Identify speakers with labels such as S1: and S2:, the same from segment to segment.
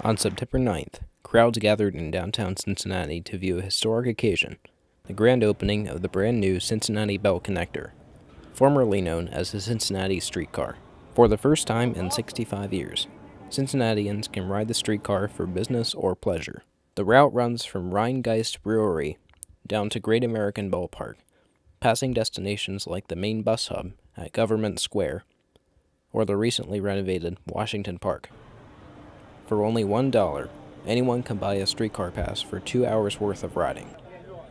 S1: On September 9th, crowds gathered in downtown Cincinnati to view a historic occasion, the grand opening of the brand new Cincinnati Bell Connector, formerly known as the Cincinnati Streetcar. For the first time in 65 years, Cincinnatians can ride the streetcar for business or pleasure. The route runs from Rheingeist Brewery down to Great American Ballpark, passing destinations like the main bus hub at Government Square or the recently renovated Washington Park. For only $1, anyone can buy a streetcar pass for 2 hours worth of riding,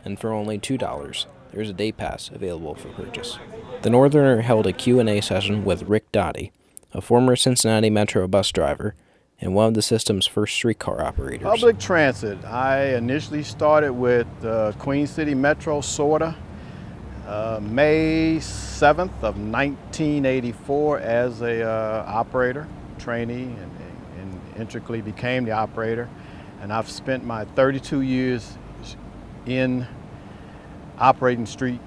S1: and for only $2, there's a day pass available for purchase. The Northerner held a Q&A session with Rick Doddy, a former Cincinnati Metro bus driver and one of the system's first streetcar operators.
S2: Public transit. I initially started with Queen City Metro, sorta, May 7th of 1984 as a operator, trainee, and intricately became the operator. And I've spent my 32 years in operating street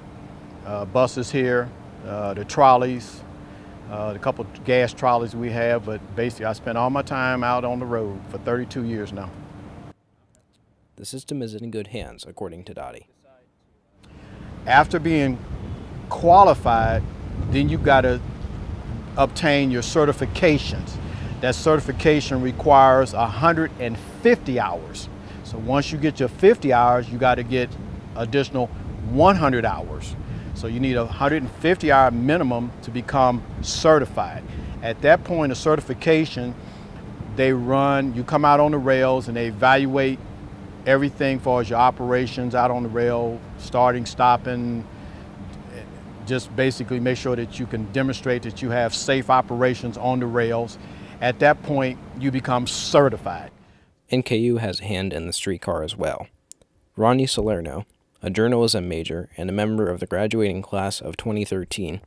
S2: buses here, the trolleys, the couple of gas trolleys we have, but basically I spent all my time out on the road for 32 years now.
S1: The system is in good hands, according to Doddy.
S2: After being qualified, then you got to obtain your certifications. That certification requires 150 hours. So once you get your 50 hours, you got to get additional 100 hours. So you need a 150-hour minimum to become certified. At that point of certification, you come out on the rails and they evaluate everything as far as your operations out on the rail, starting, stopping, just basically make sure that you can demonstrate that you have safe operations on the rails. At that point, you become certified.
S1: NKU has a hand in the streetcar as well. Ronnie Salerno, a journalism major and a member of the graduating class of 2013,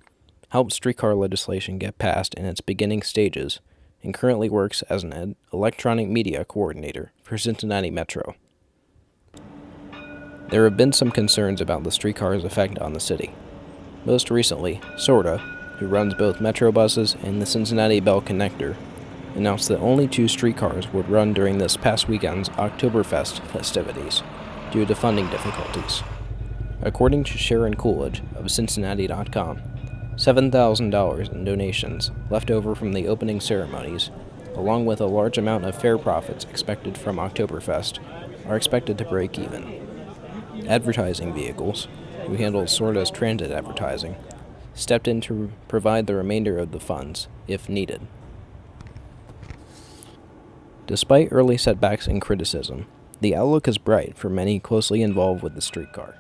S1: helped streetcar legislation get passed in its beginning stages and currently works as an electronic media coordinator for Cincinnati Metro. There have been some concerns about the streetcar's effect on the city. Most recently, Sorta, who runs both Metro buses and the Cincinnati Bell Connector, announced that only 2 streetcars would run during this past weekend's Oktoberfest festivities due to funding difficulties. According to Sharon Coolidge of Cincinnati.com, $7,000 in donations left over from the opening ceremonies, along with a large amount of fare profits expected from Oktoberfest, are expected to break even. Advertising vehicles, who handles Sorta's transit advertising, stepped in to provide the remainder of the funds, if needed. Despite early setbacks and criticism, the outlook is bright for many closely involved with the streetcar.